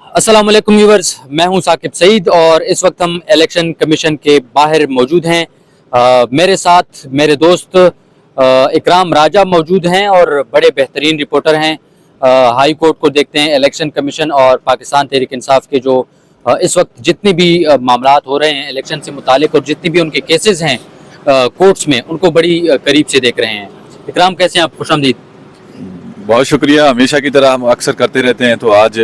अस्सलाम वालेकुम व्यूवर्स, मैं हूं साकिब सईद और इस वक्त हम इलेक्शन कमीशन के बाहर मौजूद हैं। मेरे साथ मेरे दोस्त इकराम राजा मौजूद हैं और बड़े बेहतरीन रिपोर्टर हैं। हाई कोर्ट को देखते हैं, इलेक्शन कमीशन और पाकिस्तान तहरीक इंसाफ के जो इस वक्त जितनी भी मामलात हो रहे हैं इलेक्शन से मुतालिक और जितनी भी उनके केसेस हैं कोर्ट्स में, उनको बड़ी करीब से देख रहे हैं। इकराम, कैसे हैं आप? खुशामदीद। बहुत शुक्रिया। हमेशा की तरह हम अक्सर करते रहते हैं, तो आज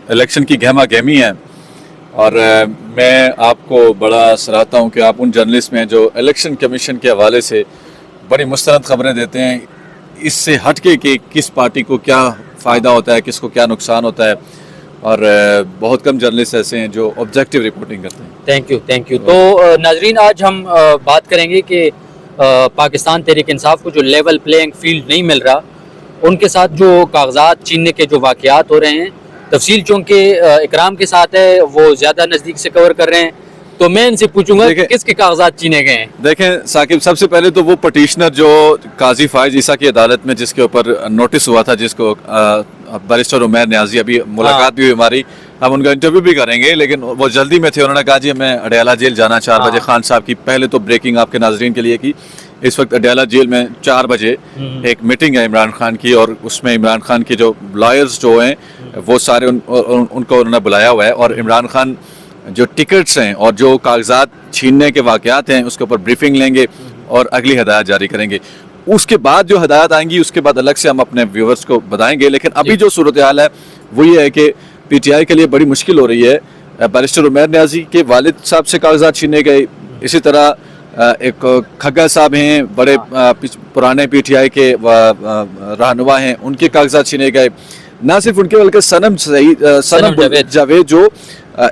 इलेक्शन की गहमा गहमी है और मैं आपको बड़ा सराहता हूं कि आप उन जर्नलिस्ट में जो इलेक्शन कमीशन के हवाले से बड़ी मुस्तनद खबरें देते हैं, इससे हटके कि किस पार्टी को क्या फ़ायदा होता है, किसको क्या नुकसान होता है, और बहुत कम जर्नलिस्ट ऐसे हैं जो ऑब्जेक्टिव रिपोर्टिंग करते हैं। Thank you. तो नाजरीन, आज हम बात करेंगे कि पाकिस्तान तहरीक इंसाफ को जो लेवल प्लेइंग फील्ड नहीं मिल रहा, उनके साथ जो कागजात छीनने के जो वाक़यात हो रहे हैं, तफसील चूँकि इकराम के साथ है, वो ज़्यादा नज़दीक से कवर कर रहे हैं, तो मैं इनसे पूछूंगा कि किसके कागजात छीने गए हैं। देखें साकिब, सबसे पहले तो वो पटिशनर जो काजी फाइज ईसा की अदालत में जिसके ऊपर नोटिस हुआ था, जिसको बैरिस्टर उमैर न्याजी, अभी मुलाकात भी हुई हमारी, हम उनका इंटरव्यू भी करेंगे, लेकिन वो जल्दी में थे। उन्होंने कहा जी मैं अडयाला जेल जाना 4 बजे। खान साहब की पहले तो ब्रेकिंग आपके नाजरीन के लिए की, इस वक्त अडयाला जेल में 4 बजे एक मीटिंग है इमरान खान की, और उसमें इमरान खान के जो लॉयर्स जो हैं वो सारे उनको उन्होंने बुलाया हुआ है, और इमरान खान जो टिकट्स हैं और जो कागजात छीनने के वाक़यात हैं उसके ऊपर ब्रीफिंग लेंगे और अगली हदायत जारी करेंगे। उसके बाद जो हदायत आएंगी उसके बाद अलग से हम अपने व्यूवर्स को बताएंगे। लेकिन अभी जो सूरत हाल है वो ये है कि PTI के लिए बड़ी मुश्किल हो रही है। बैरिस्टर उमैर न्याजी के वालिद साहब से कागजात छीने गए, इसी तरह एक खग्गा साहब हैं, बड़े पुराने PTI के रहनुमा हैं, उनके कागजात छीने गए। ना सिर्फ उनके बल्कि सनम जावेद जो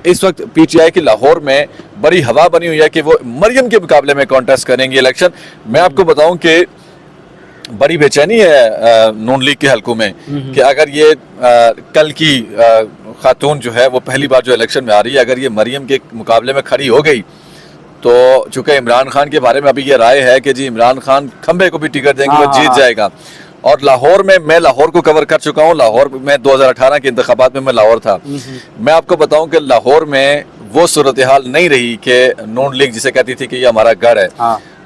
इस वक्त PTI की लाहौर में बड़ी हवा बनी हुई है कि वो मरियम के मुकाबले में कॉन्टेस्ट करेंगे इलेक्शन। मैं आपको बताऊं कि बड़ी बेचैनी है नून लीग के हलकों में कि अगर ये कल की खातून जो है वो पहली बार जो इलेक्शन में आ रही है, अगर ये मरियम के मुकाबले में खड़ी हो गई तो चूंकि इमरान खान के बारे में अभी ये राय है कि जी इमरान खान खंबे को भी टिकट देंगे, वो जीत जाएगा। और लाहौर में, मैं लाहौर को कवर कर चुका हूँ, लाहौर में 2018 के इंतखाबात में मैं लाहौर था। मैं आपको बताऊं कि लाहौर में वो सूरत हाल नहीं रही कि नून लीग जिसे कहती थी कि ये हमारा गढ़ है।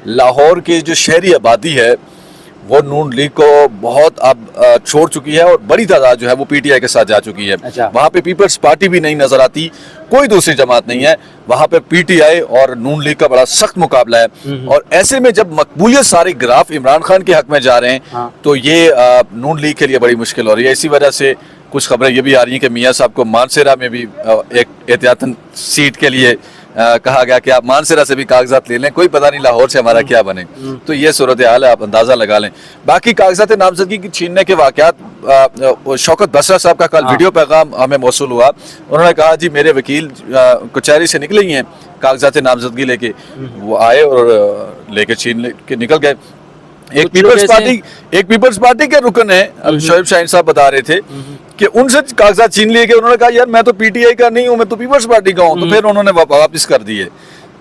लाहौर की जो शहरी आबादी है वो नून लीग को बहुत अब छोड़ चुकी है और बड़ी तादाद जो है वो PTI के साथ जा चुकी है। वहाँ पे पीपल्स पार्टी भी नहीं नजर आती, कोई दूसरी जमात नहीं है, वहाँ पे PTI और नून लीग का बड़ा सख्त मुकाबला है। और ऐसे में जब मकबूलियत सारे ग्राफ इमरान खान के हक में जा रहे हैं तो ये नून लीग के लिए बड़ी मुश्किल हो रही है। इसी वजह से कुछ खबरें ये भी आ रही हैं कि मियाँ साहब को मानसेरा में भी एक एहतियातन सीट के लिए कहा गया कि आप मानसेरा से भी कागजात ले लें, कोई पता नहीं लाहौर से हमारा क्या बने। तो ये सूरत हाल है, आप अंदाजा लगा लें। बाकी कागजात नामजदगी की छीनने के वाकयात, शौकत बसरा साहब का कल वीडियो पैगाम हमें मौसूल हुआ। उन्होंने कहा जी मेरे वकील कचहरी से निकले ही हैं कागजात नामजदगी लेके, वो आए और लेके छीन के निकल गए। एक पीपल्स पार्टी के रुकन है, शोएब शाहीन साहब बता रहे थे कि उनसे कागजात छीन लिए गए। उन्होंने कहा यार मैं तो PTI का नहीं हूँ, मैं तो पीपल्स पार्टी का हूँ, तो फिर उन्होंने वापस कर दिए।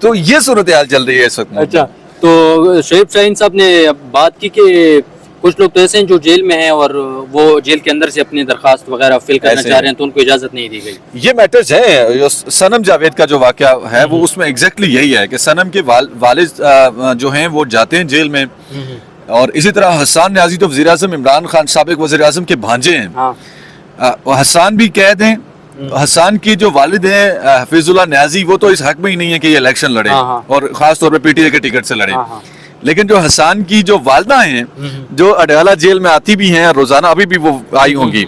तो ये सूरत हाल चल रही है इस वक्त। अच्छा, तो शोएब शाहीन साहब ने बात की कि कुछ लोग तो ऐसे हैं जो जेल में हैं और वो जेल के अंदर से अपनी दरखास्त वगैरह फिल करना चाह रहे हैं, तो उनको इजाजत नहीं दी गई। ये मैटर्स है। जो सनम जावेद का जो वाकया है वो उसमें एग्जैक्टली यही है कि सनम के वालिद जो हैं वो जाते हैं जेल में, और इसी तरह हसन न्याजी तो वज़ीर आज़म इमरान खान साबिक वज़ीर आज़म के भांजे हैं। हसन भी कैद हैं। हसन की जो वालिद हैं हफीजुल्लाह न्याजी, वो तो इस हक में ही नहीं है कि ये इलेक्शन लड़े, और खास तौर पे PTI के टिकट से लड़े। लेकिन जो हसन की जो वालदा हैं जो अडयाला जेल में आती भी हैं रोजाना, अभी भी वो आई होंगी,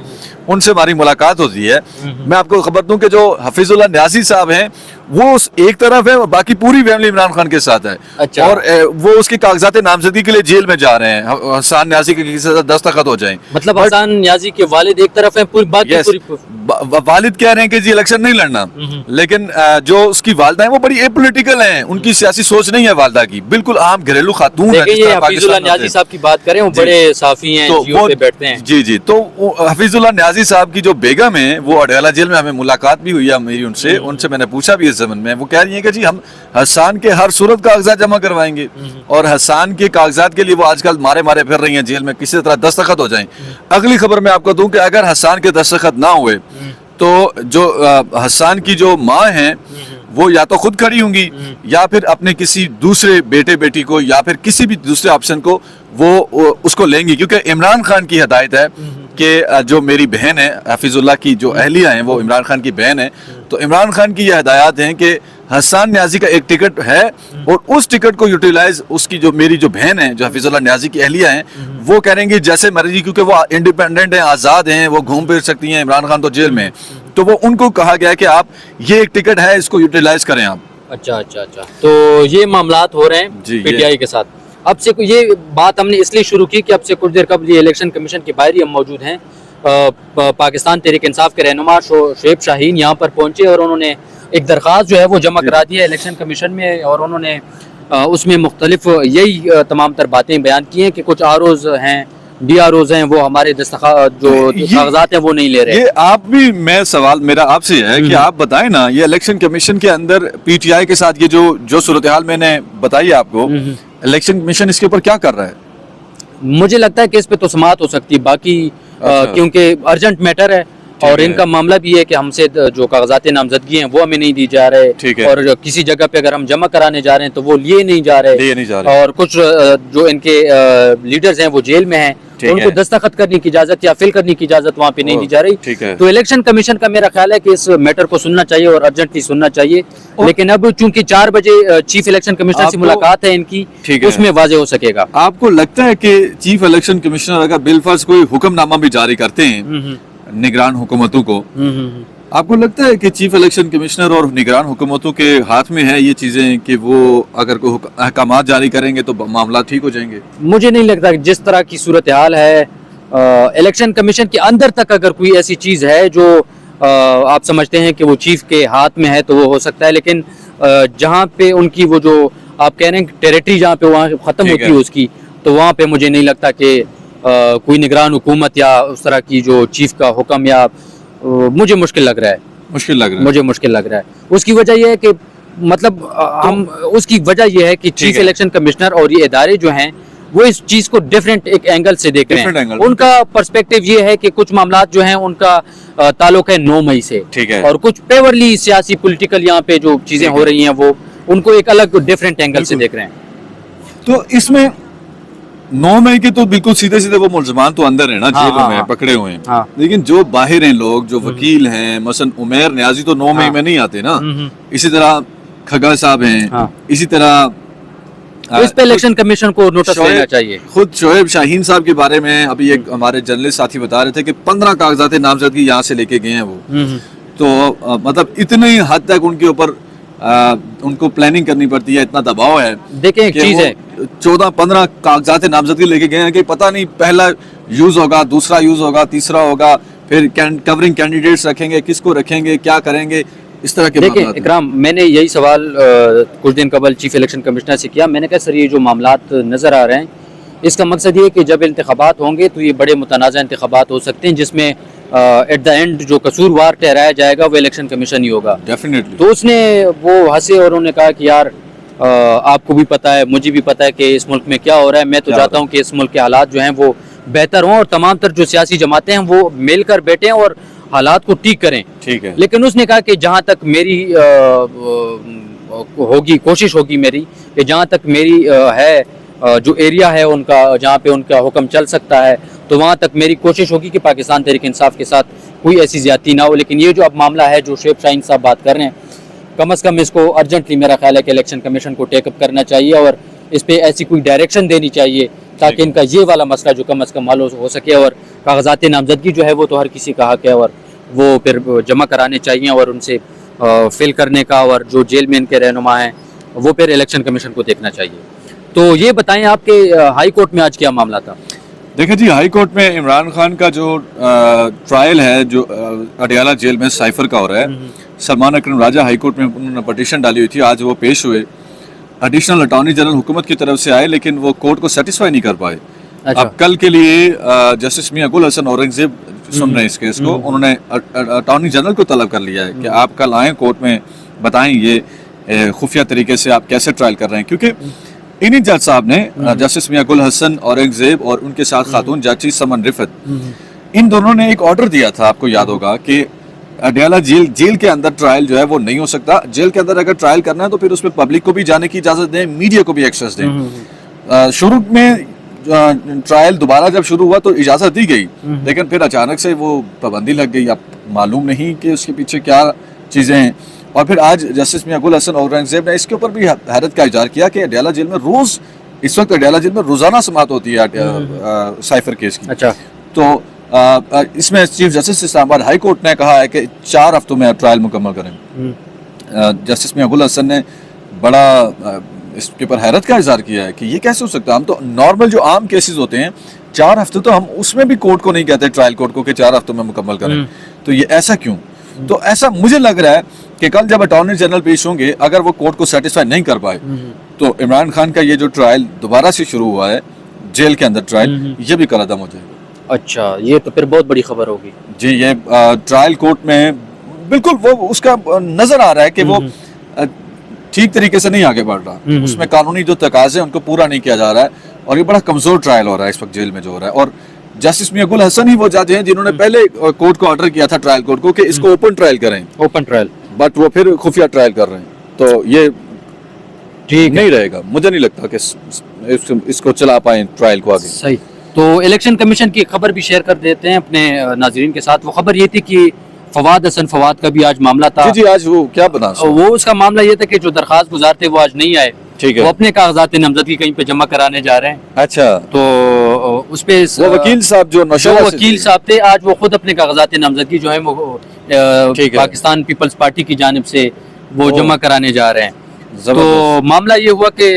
उनसे हमारी मुलाकात होती है। मैं आपको खबर दूं कि जो हफीजुल्लाह न्याजी साहब हैं वो एक तरफ है, बाकी पूरी फैमिली इमरान खान के साथ है। अच्छा। और वो उसकी कागजात नामजदगी के लिए जेल में जा रहे हैं, हसन न्याजी के किसी से दस्तखत हो जाएं। मतलब हसन न्याजी के वालिद एक तरफ है, पूरी बात पूरी वालिद कह रहे हैं कि जी इलेक्शन नहीं लड़ना, लेकिन जो उसकी वालदा है वो बड़ी एपॉलिटिकल हैं, उनकी सियासी सोच नहीं है वालदा की, बिल्कुल आम घरेलू खातून है। हफीजुल्लाह न्याजी साहब की बात करें, वो बड़े साफी हैं, जियो पे बैठते हैं। जी, तो हफीजुल्लाह न्याजी साहब की जो बेगम है वो अडयाला जेल में, हमें मुलाकात भी हुई है मेरी उनसे मैंने पूछा भी इस ज़मन में। वो कह रही है कि जी हम हसन के हर सूरत कागजात जमा करवाएंगे, और हसन के कागजात के लिए वो आजकल मारे फिर रही हैं जेल में, किसी तरह दस्तखत हो जाएं। अगली खबर मैं आपको दूं कि अगर हसन के दस्तखत ना हुए तो जो हसन की जो माँ हैं वो या तो खुद खड़ी होंगी या फिर अपने किसी दूसरे बेटे बेटी को या फिर किसी भी दूसरे ऑप्शन को वो उसको लेंगी, क्योंकि इमरान खान की हिदायत है कि जो मेरी बहन है हफीजुल्लाह की जो अहलिया हैं वो इमरान खान की बहन है, तो इमरान खान की ये हिदायत हैं कि हसन न्याजी का एक टिकट है और उस टिकट को यूटिलाइज उसकी जो मेरी जो बहन है जो हफीजुल्लाह न्याजी की अहलिया हैं वो करेंगी जैसे मर्जी, क्योंकि वो इंडिपेंडेंट हैं, आज़ाद हैं, वो घूम फिर सकती हैं, इमरान खान तो जेल में है, तो वो उनको कहा गया कि आप ये एक टिकट है इसको यूटिलाइज करें आप। अच्छा अच्छा अच्छा, तो ये मामलात हो रहे हैं जी, पीटीआई के साथ। अब से ये बात हमने इसलिए शुरू की कि अब से कुछ देर कबल ये इलेक्शन कमीशन के बाहर ही हम मौजूद हैं। पाकिस्तान तहरीक इंसाफ के रहनुमा शोएब शाहीन यहाँ पर पहुंचे और उन्होंने एक दरख्वास्त जो है वो जमा करा दी है इलेक्शन कमीशन में, और उन्होंने उसमें मुख्तलिफ यही तमाम तर बातें बयान की हैं कि कुछ आरओज हैं, DROs हैं, वो हमारे जो कागजात हैं वो नहीं ले रहे। ये आप भी, मैं सवाल मेरा आपसे है कि आप बताएं ना, ये इलेक्शन कमीशन के अंदर पीटीआई के साथ ये जो सूरत हाल मैंने बताई आपको, इलेक्शन कमीशन इसके ऊपर क्या कर रहा है? मुझे लगता है कि इस पे तो समाअत हो सकती है, बाकी क्योंकि अर्जेंट मैटर है और इनका मामला भी है कि हमसे जो कागजात नामजदगी हैं वो हमें नहीं दी जा रहे, और किसी जगह पे अगर हम जमा कराने जा रहे हैं तो वो लिए नहीं जा रहे, और कुछ जो इनके लीडर्स हैं वो जेल में हैं, तो उनको दस्तखत करने की इजाजत या फिल करने की इजाजत वहाँ पे नहीं दी जा रही। तो इलेक्शन कमीशन का मेरा ख्याल है कि इस मैटर को सुनना चाहिए और अर्जेंटली सुनना चाहिए, लेकिन अब चूंकि 4 बजे चीफ इलेक्शन कमिश्नर से मुलाकात है इनकी, उसमें वाजे हो सकेगा। आपको लगता है कि चीफ इलेक्शन कमिश्नर अगर बिलफर्ज कोई हुक्मनामा भी जारी करते हैं निगरान हुकूमतों को, आपको लगता है कि चीफ इलेक्शन कमिश्नर और निगरान हुकूमतों के हाथ में है ये चीजें कि वो अगर कोई अहकामात जारी करेंगे तो मामला ठीक हो जाएंगे? मुझे नहीं लगता, जिस तरह की सूरत हाल है इलेक्शन कमीशन के अंदर तक अगर कोई ऐसी चीज है जो आप समझते हैं कि वो चीफ के हाथ में है तो वो हो सकता है, लेकिन जहाँ पे उनकी वो जो आप कह रहे हैं टेरिटरी जहाँ पे वहाँ खत्म होती है उसकी, तो वहाँ पे मुझे नहीं लगता कि कोई निगरान हुकूमत या उस तरह की जो चीफ का हुक्म, या मुझे मुश्किल लग रहा है, मुझे मुश्किल लग रहा है। उसकी वजह यह है कि मतलब उसकी वजह यह है कि चीफ इलेक्शन कमिश्नर और ये इदारे जो हैं वो इस चीज को डिफरेंट एक एंगल से देख रहे हैं। उनका पर्सपेक्टिव ये है कि कुछ मामलात जो हैं उनका ताल्लुक है 9 मई से, और कुछ पेवरली सियासी पॉलिटिकल यहाँ पे जो चीजें हो रही हैं वो उनको एक अलग डिफरेंट एंगल से देख रहे हैं। तो इसमें 9 मई के तो बिल्कुल सीधे सीधे वो मुल्ज़मान तो अंदर है ना, जेलों में पकड़े हुए हैं, लेकिन जो बाहर हैं लोग, जो वकील हैं, मसलन उमैर न्याजी तो 9 मई में नहीं आते ना, इसी तरह खगा साहब हैं, इसी तरह तो इस पे इलेक्शन कमीशन को नोटिस लेना चाहिए। खुद शोएब शाहीन साहब के बारे में अभी एक हमारे जर्नलिस्ट साथी बता रहे थे कि 15 कागजात नामजदगी यहाँ से लेके गए हैं वो, तो मतलब इतनी हद तक उनके ऊपर उनको प्लानिंग करनी पड़ती है, इतना दबाव है। देखें एक चीज है, 14-15 कागजात नामजदगी लेके गए हैं कि पता नहीं पहला यूज होगा, दूसरा यूज होगा, तीसरा होगा, फिर कवरिंग कैंडिडेट्स रखेंगे, किसको रखेंगे, क्या करेंगे, इस तरह के। देखिए इकराम, मैंने यही सवाल कुछ दिन कबल चीफ इलेक्शन कमिश्नर से किया। मैंने कहा सर ये जो मामलात नजर आ रहे हैं इसका मकसद ये कि जब इंतखाबात होंगे तो ये बड़े मुतनाज़ा इंतखाबात हो सकते हैं जिसमें एट द एंड जो कसूरवार ठहराया जाएगा वो इलेक्शन कमीशन ही होगा। डेफिनेटली। तो उसने वो हंसे और उन्होंने कहा कि यार आपको भी पता है, मुझे भी पता है कि इस मुल्क में क्या हो रहा है, मैं तो चाहता हूँ कि इस मुल्क के हालात जो हैं वो बेहतर हों और तमाम तर जो सियासी जमातें हैं वो मिलकर बैठें और हालात को ठीक करें। ठीक है। लेकिन उसने कहा कि जहाँ तक मेरी होगी, कोशिश होगी मेरी कि जहाँ तक मेरी है जो एरिया है उनका, जहाँ पे उनका हुक्म चल सकता है, तो वहाँ तक मेरी कोशिश होगी कि पाकिस्तान तहरीक इंसाफ के साथ कोई ऐसी ज्यादती ना हो। लेकिन ये जो अब मामला है जो शोएब शाहीन साहब बात कर रहे हैं, कम अज़ कम इसको अर्जेंटली मेरा ख्याल है कि इलेक्शन कमीशन को टेकअप करना चाहिए और इस पर ऐसी कोई डायरेक्शन देनी चाहिए ताकि इनका ये वाला मसला जो कम अज़ कम हल हो सके। और कागजात नामजदगी जो है वो तो हर किसी का हक है और वो फिर जमा कराने चाहिए और उनसे फिल करने का, और जो जेल में इनके रहनुमा हैं वो फिर इलेक्शन कमीशन को देखना चाहिए। तो ये बताएं आपके हाई कोर्ट में आज क्या मामला था? देखिए जी, हाई कोर्ट में इमरान खान का जो ट्रायल है जो अडियाला जेल में साइफर का हो रहा है, सलमान अकरम राजा हाई कोर्ट में उन्होंने पटिशन डाली हुई थी, आज वो पेश हुए। एडिशनल अटॉर्नी जनरल हुकूमत की तरफ से आए लेकिन वो कोर्ट को सेटिस्फाई नहीं कर पाए। अच्छा। अब कल के लिए जस्टिस मियां गुल हसन औरंगजेब सुन रहे हैं इस केस को, उन्होंने अटॉर्नी जनरल को तलब कर लिया है कि आप कल आएँ कोर्ट में, बताएं ये खुफिया तरीके से आप कैसे ट्रायल कर रहे हैं, क्योंकि इन्हीं जज साहब ने जस्टिस मियां गुल हसन औरंगजेब और उनके साथ खातून जस्टिस समन रिफत, इन दोनों ने एक ऑर्डर दिया था, आपको याद होगा कि अडयाला जेल के अंदर ट्रायल जो है वो नहीं हो सकता। जेल के अंदर अगर ट्रायल करना है तो फिर उसमें पब्लिक को भी जाने की इजाजत दें, मीडिया को भी एक्सेस दें। शुरू में ट्रायल दोबारा जब शुरू हुआ तो इजाजत दी गई, लेकिन फिर अचानक से वो पाबंदी लग गई। अब मालूम नहीं कि उसके पीछे क्या चीजें हैं। और फिर आज जस्टिस मियां गुल हसन औरंगजेब ने इसके ऊपर भी हैरत का इजहार किया कि अडयाला जेल में रोज, इस वक्त अडयाला जेल में रोजाना समाअत होती है साइफर केस की। अच्छा, तो इसमें chief justice Islamabad high court ने कहा है कि 4 हफ्तों में ट्रायल मुकम्मल करें। जस्टिस मियां गुल हसन ने बड़ा इसके ऊपर हैरत का इजहार किया है कि ये कैसे हो सकता है। हम तो नॉर्मल जो आम केसेस होते हैं 4 हफ्ते, तो हम उसमें भी कोर्ट को नहीं कहते, ट्रायल कोर्ट को, कि 4 हफ्तों में मुकम्मल करें। तो ये ऐसा क्यों? तो ऐसा मुझे लग रहा है कि कल जब अटॉर्नी जनरल पेश होंगे, अगर वो कोर्ट को सेटिस्फाई नहीं कर पाए तो इमरान खान का ये जो ट्रायल दोबारा से शुरू हुआ है जेल के अंदर ट्रायल, ये भी कलअदम हो जाएगा। अच्छा, ये तो फिर बहुत बड़ी खबर होगी जी। ये ट्रायल कोर्ट में बिल्कुल वो उसका नजर आ रहा है कि वो ठीक तरीके से नहीं आगे बढ़ रहा। उसमें कानूनी जो तकाजे हैं उनको पूरा नहीं किया जा रहा है, और ये बड़ा कमजोर ट्रायल हो रहा है इस वक्त जेल में जो हो रहा है। और जस्टिस मियां गुल हसन ही वो जज हैं जिन्होंने पहले कोर्ट को ऑर्डर किया था, ट्रायल कोर्ट को, कि इसको ओपन ट्रायल करें, ओपन ट्रायल, बट वो फिर खुफिया ट्रायल कर रहे हैं। तो ये ठीक नहीं रहेगा, मुझे नहीं लगता कि इसको चला पाए ट्रायल को आगे। सही। तो इलेक्शन कमीशन की खबर भी शेयर कर देते हैं अपने नाजरीन के साथ। वो खबर ये थी कि फवाद हसन फवाद का भी आज मामला था। जी, आज वो क्या बना, वो उसका मामला ये था कि जो दरखास्त गुजार थे वो आज नहीं आए। ठीक है। वो अपने कागजात नामजदगी कहीं पे जमा कराने जा रहे हैं। अच्छा, तो उस पे वो वकील साहब जो वकील साहब थे, आज वो खुद अपने कागजात नामजदगी जो है वो पाकिस्तान पीपल्स पार्टी की जानिब से वो जमा कराने जा रहे हैं। तो मामला ये हुआ कि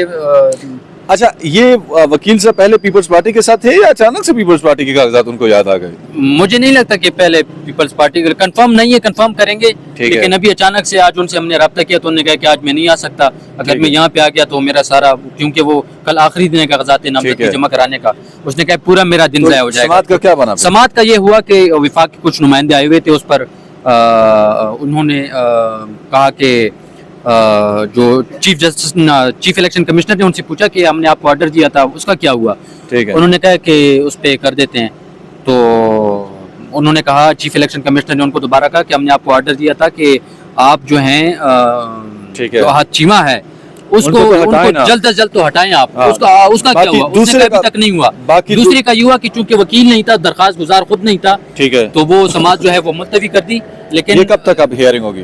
अच्छा, ये वकील साहब पहले पीपल्स पार्टी के साथ थे या अचानक से पीपल्स पार्टी के कागजात उनको याद आ गए? मुझे नहीं लगता कि पहले पीपल्स पार्टी, कंफर्म नहीं है, कंफर्म करेंगे, लेकिन अभी अचानक से आज उनसे हमने रब्ता किया तो उन्होंने कहा कि आज मैं नहीं आ सकता। अगर मैं यहाँ पे आ गया तो मेरा सारा, क्योंकि वो कल आखिरी दिन है कागजात नामजदगी जमा कराने का, उसने कहा पूरा मेरा दिन ज़ाया हो जाएगा। समाअत का क्या बना? समाअत का ये हुआ कि विफाक के कुछ नुमाइंदे आए हुए थे, उस पर उन्होंने कहा कि जो चीफ इलेक्शन कमिश्नर ने उनसे पूछा कि हमने आपको ऑर्डर दिया था, उसका क्या हुआ? ठीक है। उन्होंने कहा कि उस पे कर देते हैं। तो उन्होंने कहा, चीफ इलेक्शन कमिश्नर ने उनको दोबारा कहा कि हमने आपको ऑर्डर दिया था कि आप जो हैं जो हाथ चीमा है उसको जल्द से जल्द तो हटाएं आप। हाँ। उसका क्या हुआ? दूसरे का अभी तक नहीं हुआ। दूसरे का ये हुआ कि चूंकि वकील नहीं था, दरखास्त गुजार खुद नहीं था, ठीक है, तो वो समाज जो है वो मुलतवी कर दी। लेकिन ये कब तक अब हियरिंग होगी?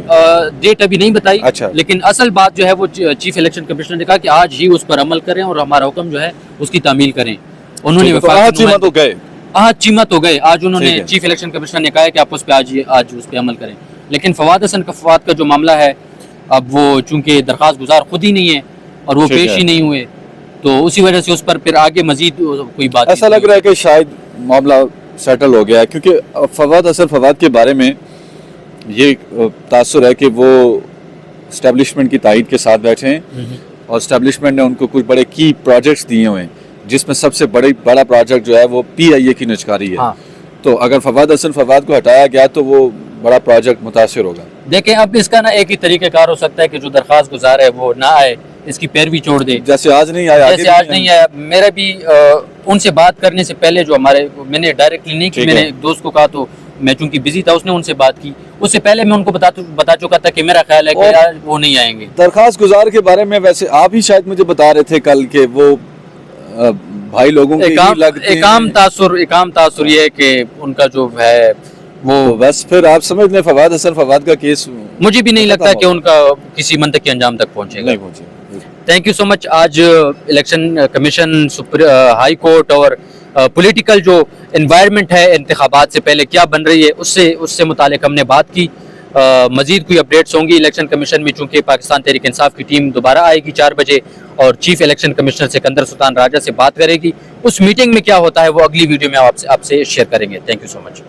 डेट अभी नहीं बताई। अच्छा। लेकिन असल बात जो है वो चीफ इलेक्शन कमिश्नर ने कहा कि आज ही उस पर अमल करें और हमारा हुक्म जो है उसकी तामील करें। उन्होंने चीमा तो गए आज उन्होंने, चीफ इलेक्शन कमिश्नर ने कहा कि आप उस पर आज उस पर अमल करें। लेकिन फवाद हसन फवाद का जो मामला है, अब वो चूंकि दरखास्त गुजार खुद ही नहीं है और वो पेश ही नहीं हुए, तो उसी वजह से उस पर फिर आगे मजीद कोई बात ऐसा लग रहा है कि शायद मामला सेटल हो गया है, क्योंकि फवाद हसन फवाद के बारे में ये तासुर है कि वो एस्टेब्लिशमेंट की तायद के साथ बैठे हैं और एस्टेब्लिशमेंट ने उनको कुछ बड़े की प्रोजेक्ट्स दिए हुए हैं, जिसमें सबसे बड़ा प्रोजेक्ट जो है वो PIA की निजकारी है। हाँ। तो अगर फवाद हसन फवाद को हटाया गया तो वो बड़ा प्रोजेक्ट मुतासिर होगा। देखें, अब इसका ना एक ही तरीक़ेकार हो सकता है कि जो दरखास्त गुजार है वो ना आए, इसकी पैरवी छोड़ दे, जैसे आज नहीं आया। मेरा भी उनसे बात करने से पहले जो मैंने डायरेक्टली नहीं की, मैंने एक दोस्त को कहा, तो मैं चूंकि बिजी था, उसने उनसे बात की। उससे पहले मैं उनको बता चुका था कि मेरा ख्याल है कि यार वो नहीं आएंगे। दरखास्त गुजार के बारे में वैसे आप ही शायद मुझे बता रहे थे कल के वो भाई लोगों के एक आम तासुर ये है कि उनका जो है वो, तो बस फिर आप समझ लें फवाद हसन फवाद का केस मुझे भी नहीं लगता कि उनका किसी मंतक के अंजाम तक पहुंचेगा। Thank you so much. आज इलेक्शन कमीशन, हाई कोर्ट और पॉलिटिकल जो एनवायरनमेंट है इंतखाबात से पहले क्या बन रही है उससे मुतालिक हमने बात की। मजीद कोई अपडेट्स होंगी इलेक्शन कमीशन में, चूंकि पाकिस्तान तहरीक इंसाफ की टीम दोबारा आएगी 4 बजे और chief election commissioner Sikandar Sultan Raja से बात करेगी। उस मीटिंग में क्या होता है वो अगली वीडियो में आपसे शेयर करेंगे। Thank you so much.